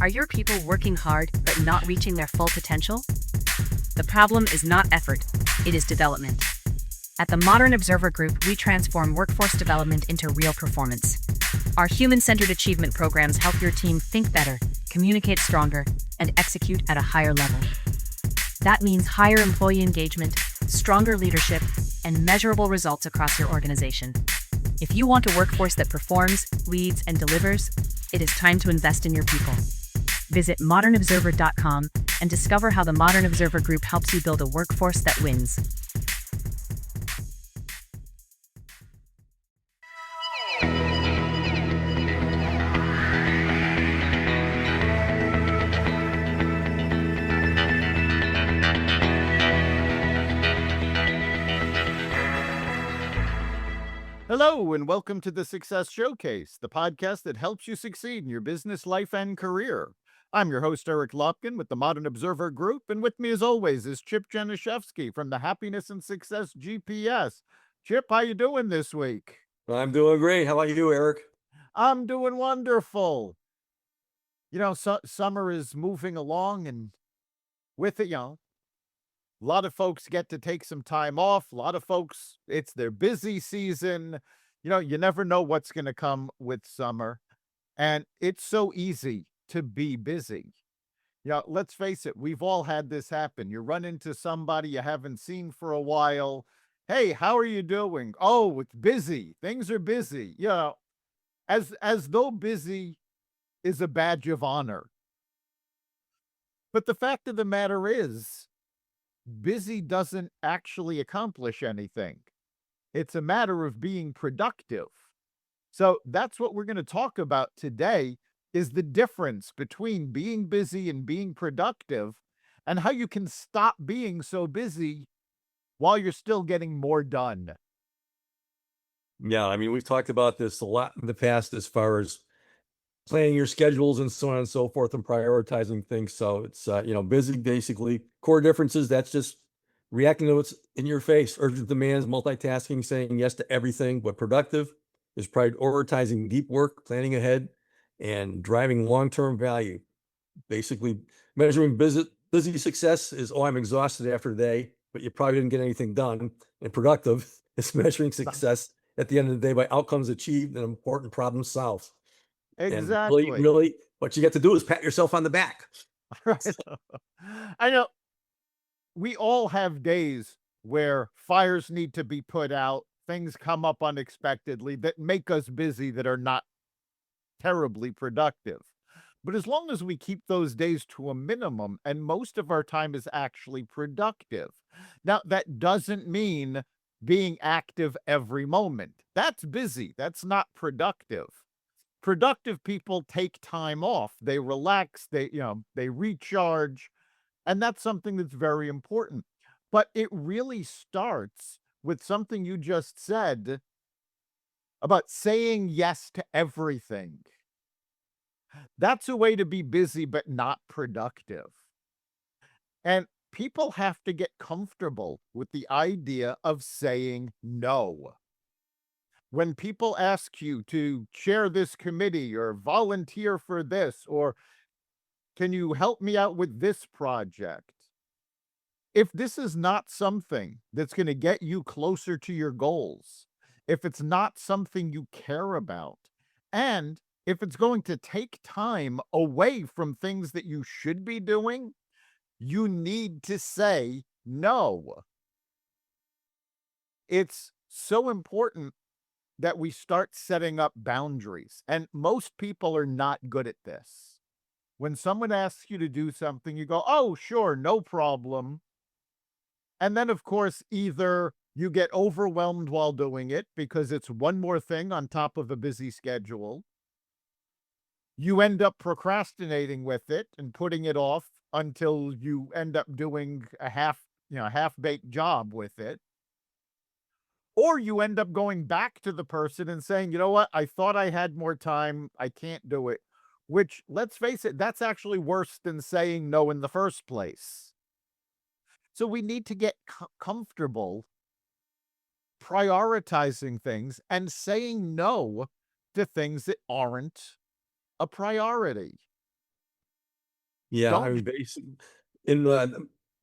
Are your people working hard but not reaching their full potential? The problem is not effort, it is development. At the Modern Observer Group, we transform workforce development into real performance. Our human-centered achievement programs help your team think better, communicate stronger, and execute at a higher level. That means higher employee engagement, stronger leadership, and measurable results across your organization. If you want a workforce that performs, leads, and delivers, it is time to invest in your people. Visit modernobserver.com and discover how the Modern Observer Group helps you build a workforce that wins. Hello, and welcome to the Success Showcase, the podcast that helps you succeed in your business, life, and career. I'm your host, Eric Lopkin with the Modern Observer Group, and with me, as always, is Chip Janiszewski from the Happiness and Success GPS. Chip, how you doing this week? I'm doing great. How about you, Eric? I'm doing wonderful. Summer is moving along, and with it, a lot of folks get to take some time off. A lot of folks, it's their busy season. You never know what's going to come with summer. And it's so easy to be busy. Let's face it, we've all had this happen. You run into somebody you haven't seen for a while. Hey, how are you doing? Oh, it's busy. Things are busy. As though busy is a badge of honor. But the fact of the matter is, busy doesn't actually accomplish anything. It's a matter of being productive. So that's what we're going to talk about today, is the difference between being busy and being productive, and how you can stop being so busy while you're still getting more done. Yeah, I mean, we've talked about this a lot in the past as far as planning your schedules and so on and so forth and prioritizing things. So it's, busy, basically. Core differences, that's just reacting to what's in your face. Urgent demands, multitasking, saying yes to everything. But productive is prioritizing deep work, planning ahead, and driving long-term value. Basically, measuring busy success is, I'm exhausted after a day, but you probably didn't get anything done. And productive is measuring success at the end of the day by outcomes achieved and important problems solved. Exactly. And really, what you get to do is pat yourself on the back. Right. I know we all have days where fires need to be put out, things come up unexpectedly that make us busy, that are not terribly productive. But as long as we keep those days to a minimum, and most of our time is actually productive. Now, that doesn't mean being active every moment. That's busy. That's not productive. Productive people take time off. They relax, they recharge, and that's something that's very important. But it really starts with something you just said about saying yes to everything. That's a way to be busy but not productive. And people have to get comfortable with the idea of saying no. When people ask you to chair this committee or volunteer for this, or can you help me out with this project? If this is not something that's going to get you closer to your goals, if it's not something you care about, and if it's going to take time away from things that you should be doing, you need to say no. It's so important that we start setting up boundaries, and most people are not good at this. When someone asks you to do something, you go, oh, sure, no problem. And then, of course, either you get overwhelmed while doing it because it's one more thing on top of a busy schedule. You end up procrastinating with it and putting it off until you end up doing a half-baked job with it. Or you end up going back to the person and saying, you know what, I thought I had more time, I can't do it. Which, let's face it, that's actually worse than saying no in the first place. So we need to get comfortable prioritizing things and saying no to things that aren't a priority. Yeah, I Don't mean, basically, in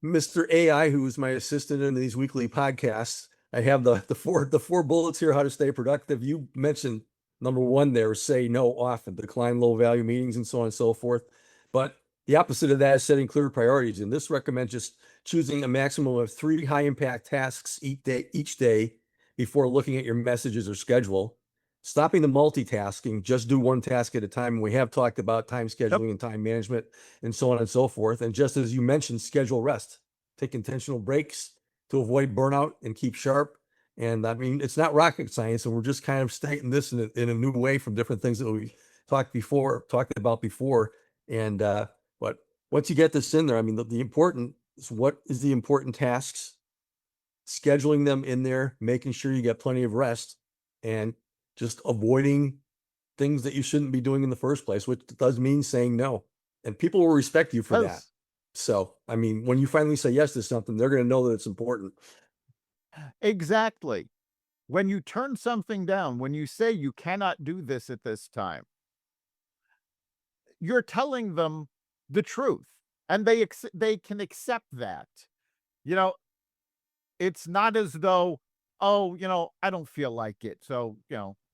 Mr. AI, who is my assistant in these weekly podcasts, I have the four bullets here, how to stay productive. You mentioned number one there, say no often, decline low value meetings and so on and so forth. But the opposite of that is setting clear priorities. And this recommends just choosing a maximum of 3 high impact tasks each day before looking at your messages or schedule. Stopping the multitasking, just do one task at a time. And we have talked about time Yep. scheduling and time management and so on and so forth. And just as you mentioned, schedule rest, take intentional breaks to avoid burnout and keep sharp. And I mean, it's not rocket science, and we're just kind of stating this in a new way from different things that we talked about before. And but once you get this in there, I mean, the important is what is the important tasks, scheduling them in there, making sure you get plenty of rest, and just avoiding things that you shouldn't be doing in the first place, which does mean saying no. And people will respect you for that. Yes, So, I mean, when you finally say yes to something, they're going to know that it's important. exactly. When you turn something down, when you say you cannot do this at this time, you're telling them the truth, and they can accept that. You know, it's not as though, "Oh, I don't feel like it, so,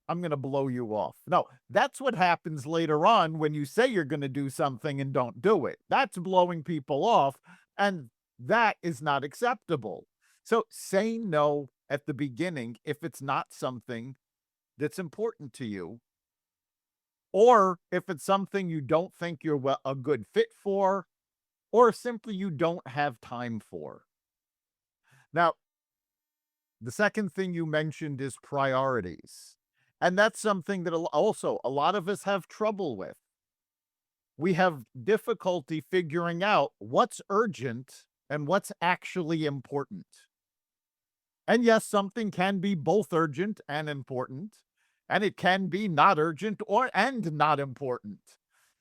I'm gonna blow you off." No, that's what happens later on when you say you're gonna do something and don't do it. That's blowing people off, and that is not acceptable. So, say no at the beginning if it's not something that's important to you, or if it's something you don't think you're a good fit for, or simply you don't have time for. Now, the second thing you mentioned is priorities. And that's something that also a lot of us have trouble with. We have difficulty figuring out what's urgent and what's actually important. And yes, something can be both urgent and important, and it can be not urgent and not important.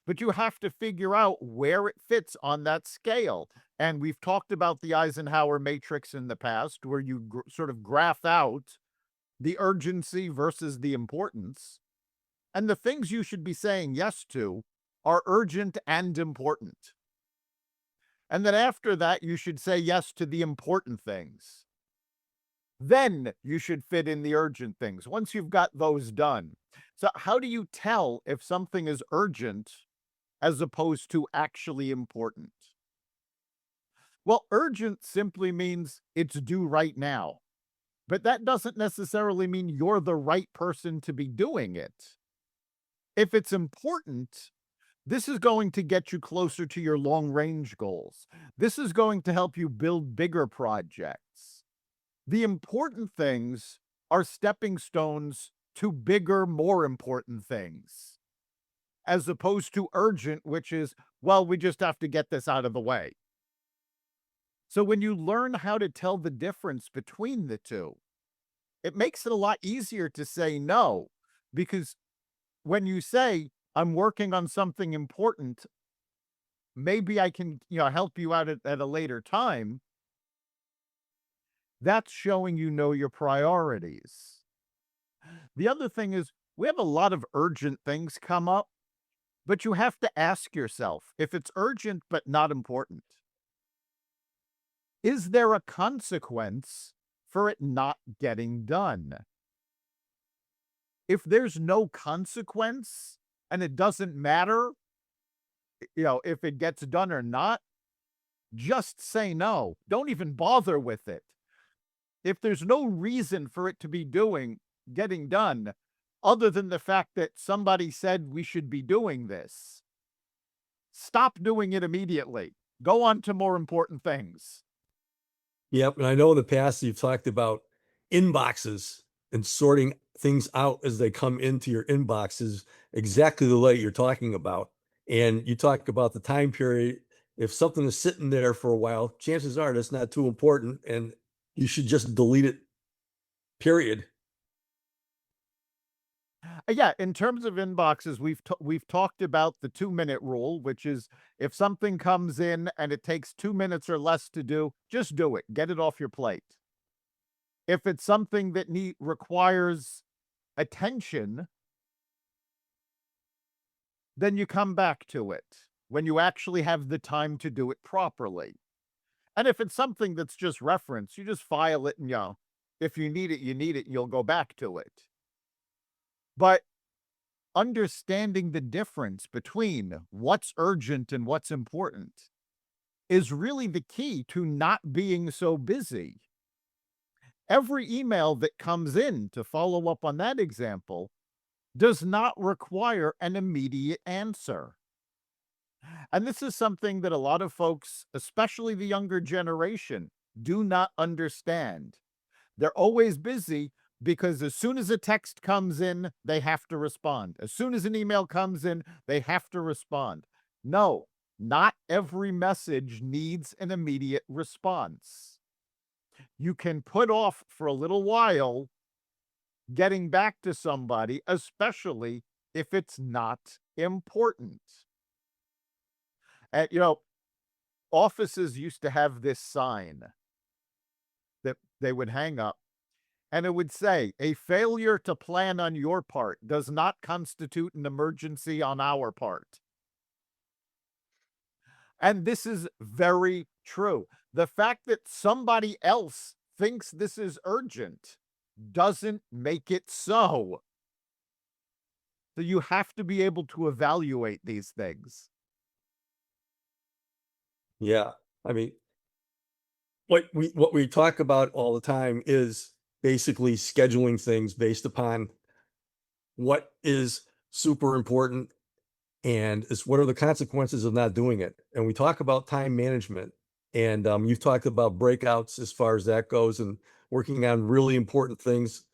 But you have to figure out where it fits on that scale. And we've talked about the Eisenhower matrix in the past, where you sort of graph out the urgency versus the importance. And the things you should be saying yes to are urgent and important. And then after that, you should say yes to the important things. Then you should fit in the urgent things once you've got those done. So, how do you tell if something is urgent as opposed to actually important? Well, urgent simply means it's due right now, but that doesn't necessarily mean you're the right person to be doing it. If it's important, this is going to get you closer to your long range goals. This is going to help you build bigger projects. The important things are stepping stones to bigger, more important things, as opposed to urgent, which is, well, we just have to get this out of the way. So when you learn how to tell the difference between the two, it makes it a lot easier to say no, because when you say, I'm working on something important, maybe I can, help you out at a later time. That's showing your priorities. The other thing is, we have a lot of urgent things come up, but you have to ask yourself if it's urgent but not important. Is there a consequence for it not getting done? If there's no consequence and it doesn't matter, if it gets done or not, just say no. Don't even bother with it. If there's no reason for it to be getting done, other than the fact that somebody said we should be doing this, stop doing it immediately. Go on to more important things. Yep. And I know in the past you've talked about inboxes and sorting things out as they come into your inboxes, exactly the way you're talking about. And you talk about the time period. If something is sitting there for a while, chances are that's not too important and you should just delete it, period. Yeah, in terms of inboxes, we've talked about the 2-minute rule, which is if something comes in and it takes 2 minutes or less to do, just do it. Get it off your plate. If it's something that requires attention, then you come back to it. when you actually have the time to do it properly. And if it's something that's just reference, you just file it and, if you need it, you need it, and you'll go back to it. But understanding the difference between what's urgent and what's important is really the key to not being so busy. Every email that comes in, to follow up on that example, does not require an immediate answer. And this is something that a lot of folks, especially the younger generation, do not understand. They're always busy because as soon as a text comes in, they have to respond. As soon as an email comes in, they have to respond. No, not every message needs an immediate response. You can put off for a little while getting back to somebody, especially if it's not important. And, offices used to have this sign that they would hang up, and it would say, "A failure to plan on your part does not constitute an emergency on our part." And this is very true. The fact that somebody else thinks this is urgent doesn't make it so. So you have to be able to evaluate these things. Yeah. I mean, what we talk about all the time is basically scheduling things based upon what is super important and is what are the consequences of not doing it. And we talk about time management, and you've talked about breakouts as far as that goes, and working on really important things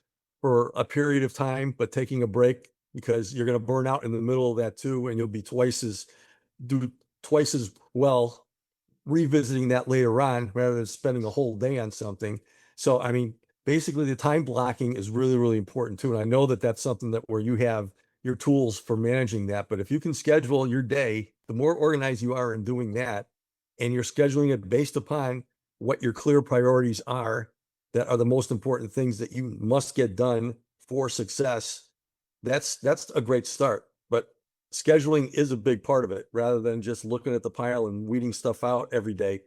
for a period of time, but taking a break because you're going to burn out in the middle of that too, and you'll be do twice as well revisiting that later on rather than spending a whole day on something. So, I mean, basically the time blocking is really, really important too. And I know that that's something that where you have your tools for managing that. But if you can schedule your day, the more organized you are in doing that, and you're scheduling it based upon what your clear priorities are, that are the most important things that you must get done for success, that's a great start. But scheduling is a big part of it rather than just looking at the pile and weeding stuff out every day.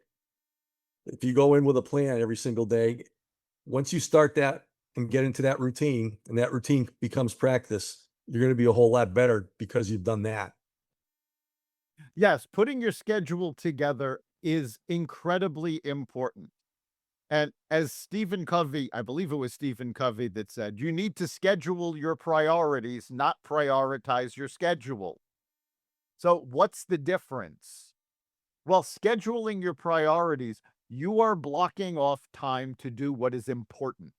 If you go in with a plan every single day, once you start that and get into that routine and that routine becomes practice, you're going to be a whole lot better because you've done that. Yes, putting your schedule together is incredibly important. And as Stephen Covey, I believe it was Stephen Covey that said, you need to schedule your priorities, not prioritize your schedule. So, what's the difference? Well, scheduling your priorities, you are blocking off time to do what is important.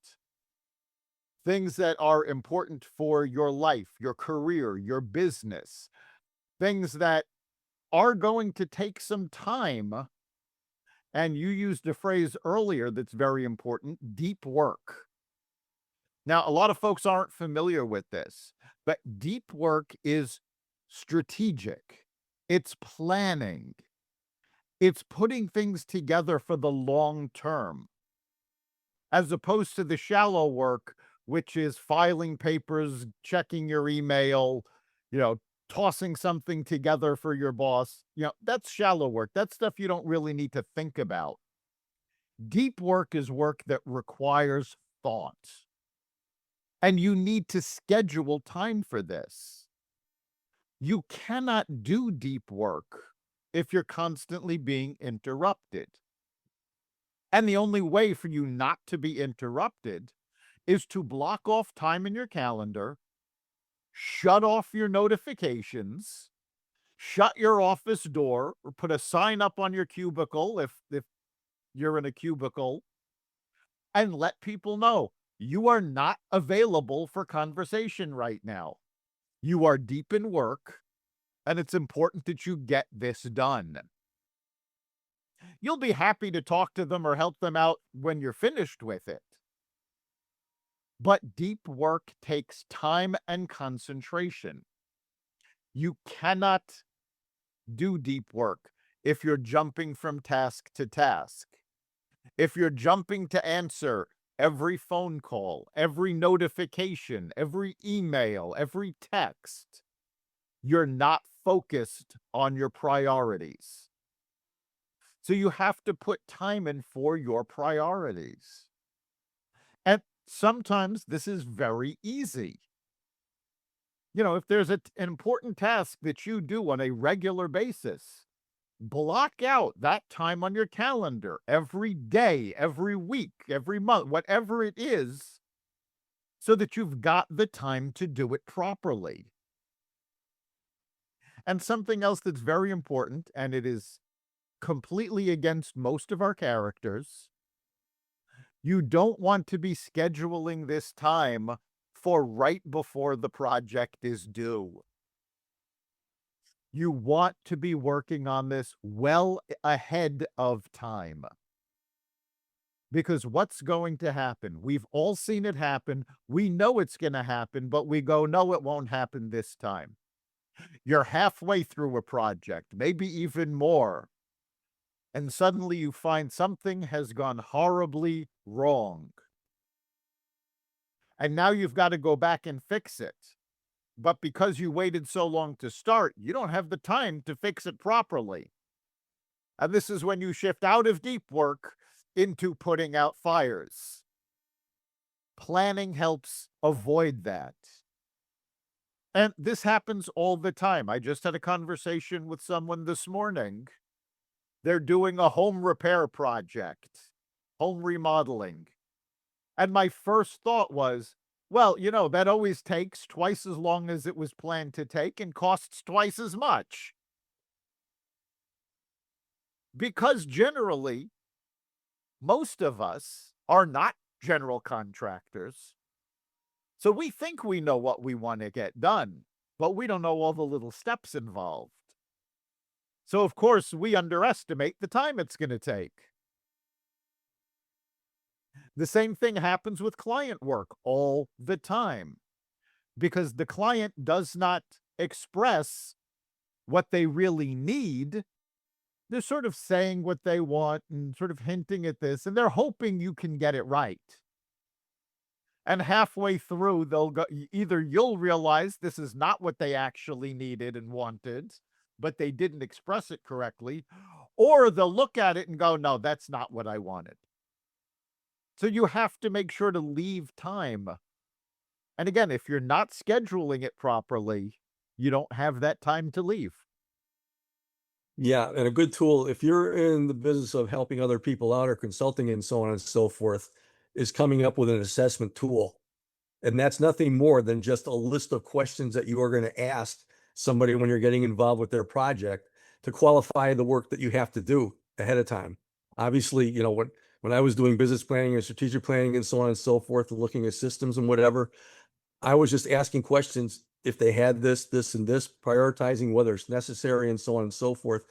Things that are important for your life, your career, your business, things that are going to take some time. And you used a phrase earlier that's very important, deep work. Now, a lot of folks aren't familiar with this, but deep work is strategic, it's planning, it's putting things together for the long term, as opposed to the shallow work, which is filing papers, checking your email, you know, tossing something together for your boss. That's shallow work. That's stuff you don't really need to think about. Deep work is work that requires thought, and you need to schedule time for this. You cannot do deep work if you're constantly being interrupted. And the only way for you not to be interrupted is to block off time in your calendar, shut off your notifications, shut your office door, or put a sign up on your cubicle if you're in a cubicle, and let people know you are not available for conversation right now. You are deep in work, and it's important that you get this done. You'll be happy to talk to them or help them out when you're finished with it. But deep work takes time and concentration. You cannot do deep work if you're jumping from task to task. If you're jumping to answer every phone call, every notification, every email, every text, you're not focused on your priorities. So you have to put time in for your priorities. And sometimes this is very easy. If there's an important task that you do on a regular basis, block out that time on your calendar every day, every week, every month, whatever it is, so that you've got the time to do it properly. And something else that's very important, and it is completely against most of our characters, you don't want to be scheduling this time for right before the project is due. You want to be working on this well ahead of time. Because what's going to happen? We've all seen it happen. We know it's going to happen, but we go, no, it won't happen this time. You're halfway through a project, maybe even more. And suddenly you find something has gone horribly wrong. And now you've got to go back and fix it. But because you waited so long to start, you don't have the time to fix it properly. And this is when you shift out of deep work into putting out fires. Planning helps avoid that. And this happens all the time. I just had a conversation with someone this morning. They're doing a home repair project, home remodeling. And my first thought was, well, that always takes twice as long as it was planned to take and costs twice as much. Because generally, most of us are not general contractors. So we think we know what we want to get done, but we don't know all the little steps involved. So, of course, we underestimate the time it's going to take. The same thing happens with client work all the time, because the client does not express what they really need. They're sort of saying what they want and sort of hinting at this, and they're hoping you can get it right. And halfway through, they'll go, either you'll realize this is not what they actually needed and wanted, but they didn't express it correctly, or they'll look at it and go, no, that's not what I wanted. So you have to make sure to leave time. And again, if you're not scheduling it properly, you don't have that time to leave. Yeah, and a good tool, if you're in the business of helping other people out or consulting and so on and so forth, is coming up with an assessment tool. And that's nothing more than just a list of questions that you are going to ask somebody when you're getting involved with their project to qualify the work that you have to do ahead of time. Obviously, when I was doing business planning and strategic planning and so on and so forth, and looking at systems and whatever, I was just asking questions if they had this, and this, prioritizing whether it's necessary and so on and so forth,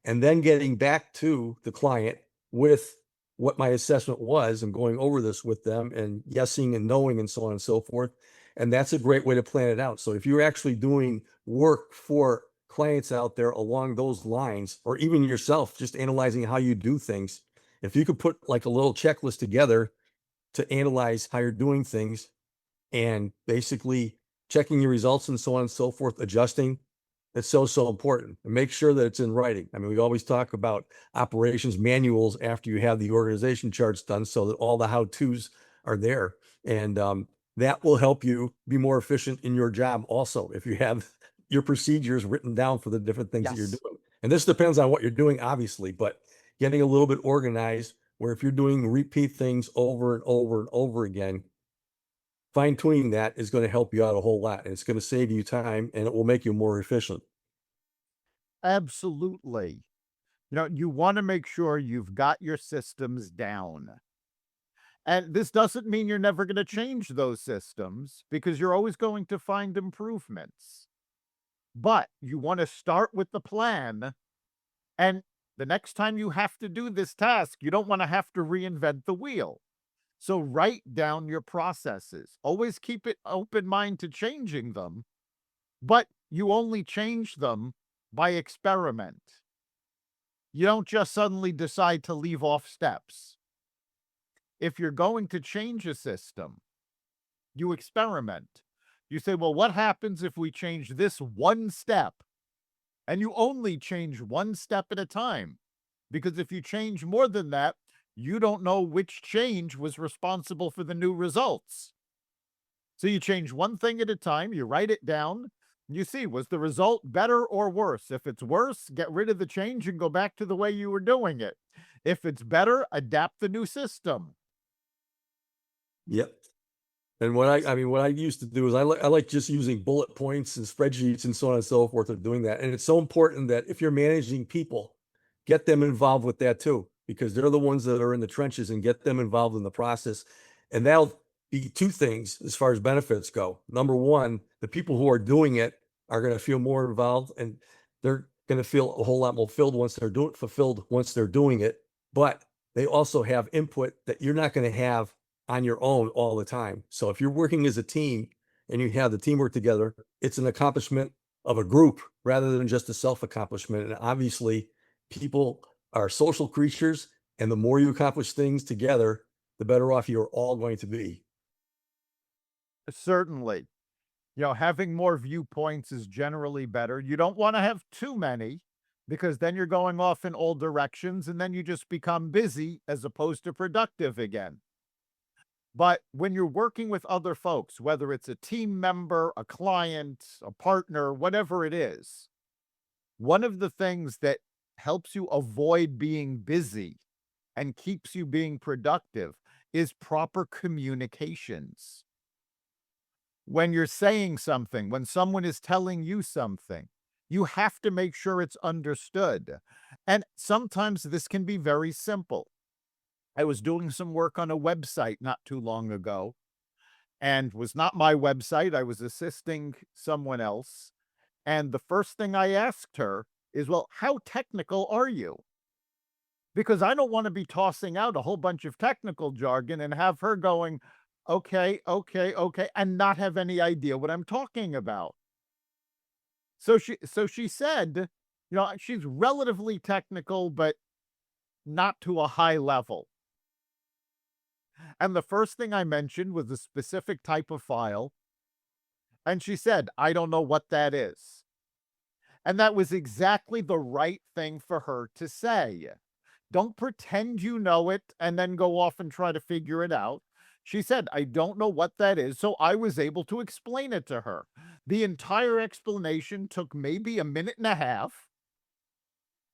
and then getting back to the client with what my assessment was and going over this with them and yesing and knowing and so on and so forth. And that's a great way to plan it out. So if you're actually doing work for clients out there along those lines, or even yourself, just analyzing how you do things, if you could put like a little checklist together to analyze how you're doing things and basically checking your results and so on and so forth, adjusting, it's so important. And make sure that it's in writing. I mean, we always talk about operations manuals after you have the organization charts done so that all the how-tos are there. And that will help you be more efficient in your job also, if you have your procedures written down for the different things that you're Yes. doing. And this depends on what you're doing, obviously, but getting a little bit organized, where if you're doing repeat things over and over and over again, fine-tuning that is going to help you out a whole lot. And it's going to save you time, and it will make you more efficient. Absolutely. You want to make sure you've got your systems down. And this doesn't mean you're never going to change those systems, because you're always going to find improvements. But you want to start with the plan, and the next time you have to do this task, you don't want to have to reinvent the wheel. So write down your processes. Always keep it open mind to changing them, but you only change them by experiment. You don't just suddenly decide to leave off steps. If you're going to change a system, you experiment. You say, well, what happens if we change this one step? And you only change one step at a time. Because if you change more than that, you don't know which change was responsible for the new results. So you change one thing at a time, you write it down, you see, was the result better or worse? If it's worse, get rid of the change and go back to the way you were doing it. If it's better, adapt the new system. Yep. And what I used to do is I like just using bullet points and spreadsheets and so on and so forth of doing that. And it's so important that if you're managing people, get them involved with that too, because they're the ones that are in the trenches, and get them involved in the process. And that'll be two things as far as benefits go. Number one, the people who are doing it are going to feel more involved, and they're going to feel a whole lot more fulfilled once they're doing it. But they also have input that you're not going to have on your own all the time. So if you're working as a team and you have the teamwork together, it's an accomplishment of a group rather than just a self accomplishment. And obviously, people are social creatures, and the more you accomplish things together, the better off you're all going to be. Certainly. Having more viewpoints is generally better. You don't want to have too many because then you're going off in all directions and then you just become busy as opposed to productive again. But when you're working with other folks, whether it's a team member, a client, a partner, whatever it is, one of the things that helps you avoid being busy and keeps you being productive is proper communications. When you're saying something, when someone is telling you something, you have to make sure it's understood. And sometimes this can be very simple. I was doing some work on a website not too long ago, and was not my website. I was assisting someone else. And the first thing I asked her is, well, how technical are you? Because I don't want to be tossing out a whole bunch of technical jargon and have her going, okay, okay, okay, and not have any idea what I'm talking about. So she said, she's relatively technical, but not to a high level. And the first thing I mentioned was a specific type of file. And she said, I don't know what that is. And that was exactly the right thing for her to say. Don't pretend you know it and then go off and try to figure it out. She said, I don't know what that is. So I was able to explain it to her. The entire explanation took maybe a minute and a half.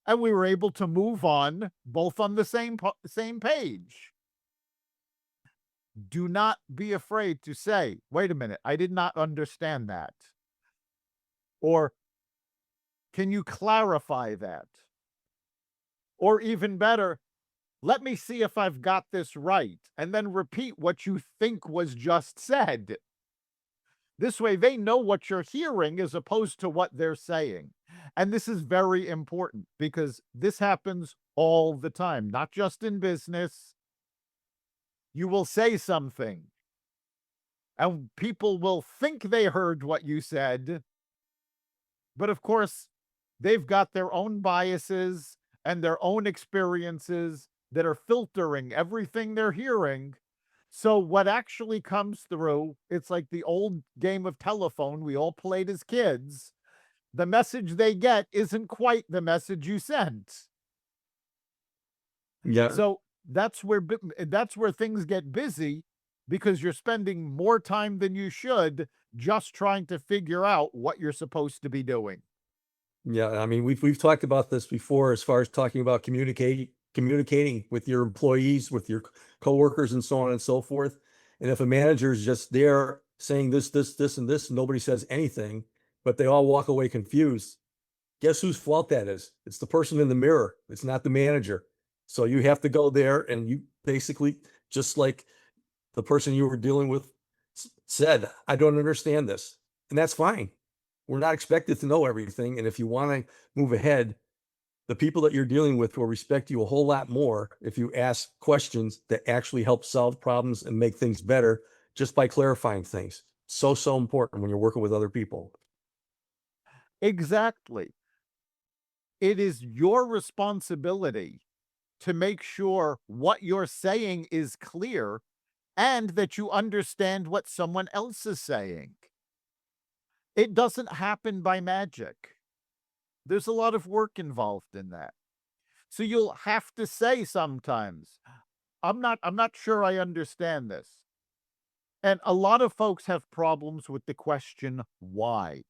And we were able to move on, both on the same page. Do not be afraid to say, wait a minute, I did not understand that. Or, can you clarify that? Or even better, let me see if I've got this right, and then repeat what you think was just said. This way, they know what you're hearing as opposed to what they're saying. And this is very important because this happens all the time, not just in business. You will say something, and people will think they heard what you said. But of course, they've got their own biases and their own experiences that are filtering everything they're hearing. So what actually comes through, it's like the old game of telephone we all played as kids. The message they get isn't quite the message you sent. Yeah. So that's where things get busy because you're spending more time than you should just trying to figure out what you're supposed to be doing. Yeah, I mean, we've talked about this before as far as talking about communicating with your employees, with your coworkers, and so on and so forth. And if a manager is just there saying this, and this, and nobody says anything, but they all walk away confused, guess whose fault that is? It's the person in the mirror. It's not the manager. So you have to go there, and you basically, just like the person you were dealing with said, I don't understand this. And that's fine. We're not expected to know everything. And if you want to move ahead, the people that you're dealing with will respect you a whole lot more if you ask questions that actually help solve problems and make things better just by clarifying things. So important when you're working with other people. Exactly. It is your responsibility to make sure what you're saying is clear and that you understand what someone else is saying. It doesn't happen by magic. There's a lot of work involved in that. So you'll have to say sometimes, I'm not sure I understand this. And a lot of folks have problems with the question, why?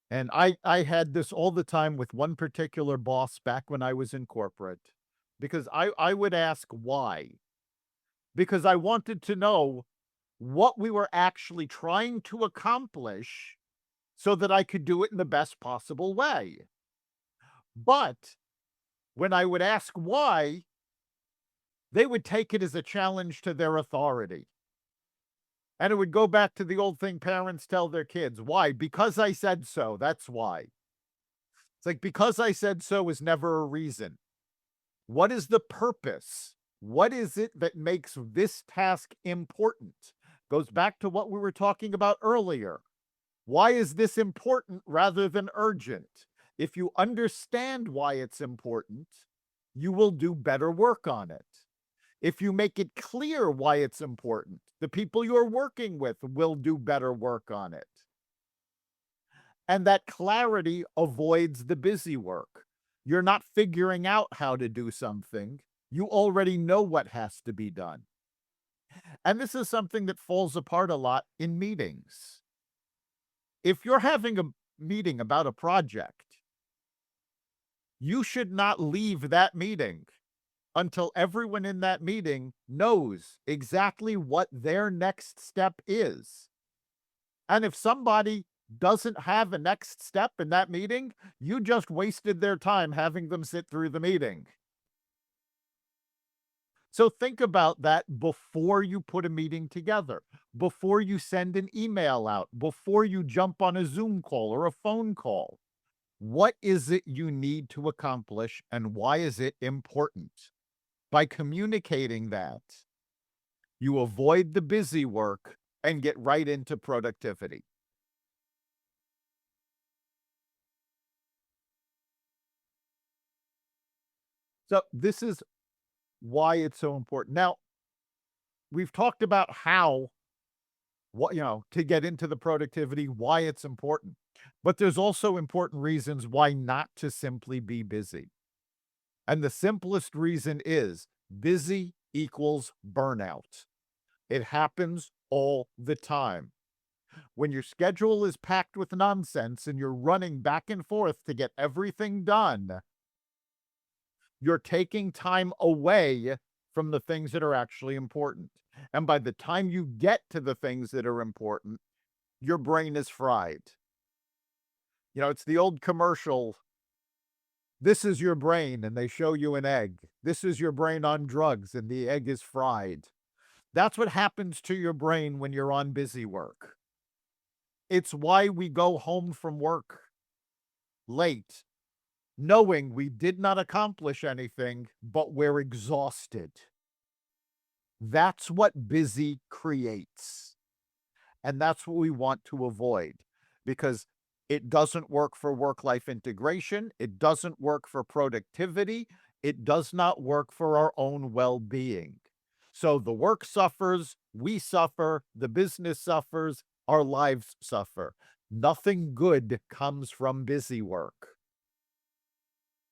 And I had this all the time with one particular boss back when I was in corporate, because I would ask why, because I wanted to know what we were actually trying to accomplish so that I could do it in the best possible way. But when I would ask why, they would take it as a challenge to their authority. And it would go back to the old thing parents tell their kids. Why? Because I said so. That's why. It's like, because I said so is never a reason. What is the purpose? What is it that makes this task important? Goes back to what we were talking about earlier. Why is this important rather than urgent? If you understand why it's important, you will do better work on it. If you make it clear why it's important, the people you're working with will do better work on it. And that clarity avoids the busy work. You're not figuring out how to do something. You already know what has to be done. And this is something that falls apart a lot in meetings. If you're having a meeting about a project, you should not leave that meeting until everyone in that meeting knows exactly what their next step is. And if somebody doesn't have a next step in that meeting, you just wasted their time having them sit through the meeting. So think about that before you put a meeting together, before you send an email out, before you jump on a Zoom call or a phone call. What is it you need to accomplish and why is it important? By communicating that, you avoid the busy work and get right into productivity. So this is why it's so important. Now, we've talked about how, to get into the productivity, why it's important. But there's also important reasons why not to simply be busy. And the simplest reason is busy equals burnout. It happens all the time. When your schedule is packed with nonsense and you're running back and forth to get everything done, you're taking time away from the things that are actually important. And by the time you get to the things that are important, your brain is fried. It's the old commercial, this is your brain, and they show you an egg. This is your brain on drugs, and the egg is fried. That's what happens to your brain when you're on busy work. It's why we go home from work late, knowing we did not accomplish anything, but we're exhausted. That's what busy creates. And that's what we want to avoid, because it doesn't work for work-life integration. It doesn't work for productivity. It does not work for our own well-being. So the work suffers, we suffer, the business suffers, our lives suffer. Nothing good comes from busy work.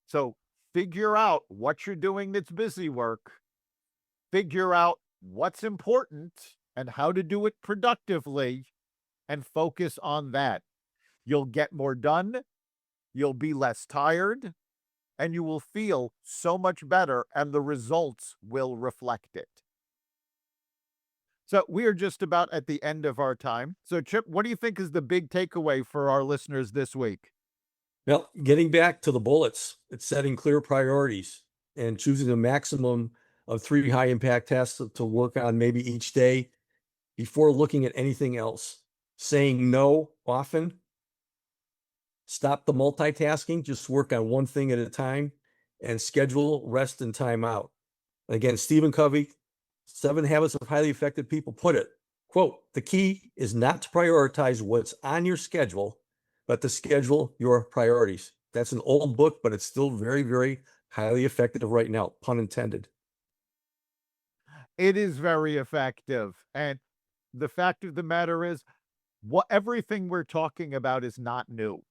So figure out what you're doing that's busy work. Figure out what's important and how to do it productively, and focus on that. You'll get more done, you'll be less tired, and you will feel so much better, and the results will reflect it. So we are just about at the end of our time. So Chip, what do you think is the big takeaway for our listeners this week? Well, getting back to the bullets, it's setting clear priorities and choosing a maximum of 3 high impact tasks to work on maybe each day before looking at anything else. Saying no often. Stop the multitasking, just work on one thing at a time, and schedule rest and time out. Again, Stephen Covey, 7 Habits of Highly Effective People, put it, quote, "The key is not to prioritize what's on your schedule, but to schedule your priorities." That's an old book, but it's still very, very highly effective right now, pun intended. It is very effective. And the fact of the matter is, everything we're talking about is not new.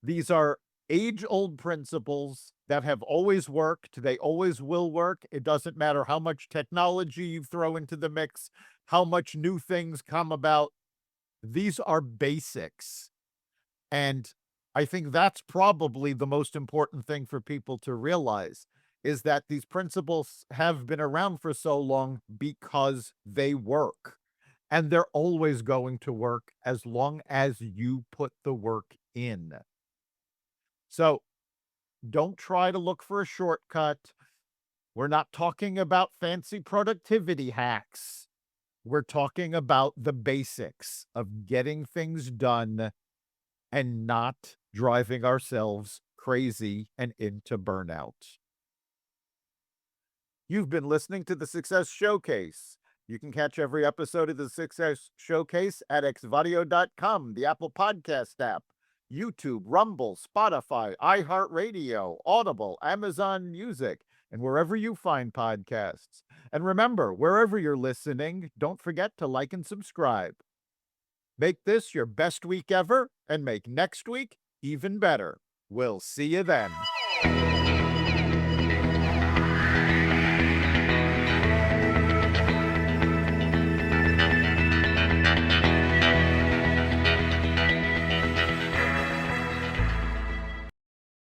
These are age-old principles that have always worked. They always will work. It doesn't matter how much technology you throw into the mix, how much new things come about. These are basics. And I think that's probably the most important thing for people to realize, is that these principles have been around for so long because they work. And they're always going to work as long as you put the work in. So don't try to look for a shortcut. We're not talking about fancy productivity hacks. We're talking about the basics of getting things done and not driving ourselves crazy and into burnout. You've been listening to the Success Showcase. You can catch every episode of the Success Showcase at xvadio.com, the Apple Podcast app, YouTube, Rumble, Spotify, iHeartRadio, Audible, Amazon Music, and wherever you find podcasts. And remember, wherever you're listening, don't forget to like and subscribe. Make this your best week ever and make next week even better. We'll see you then.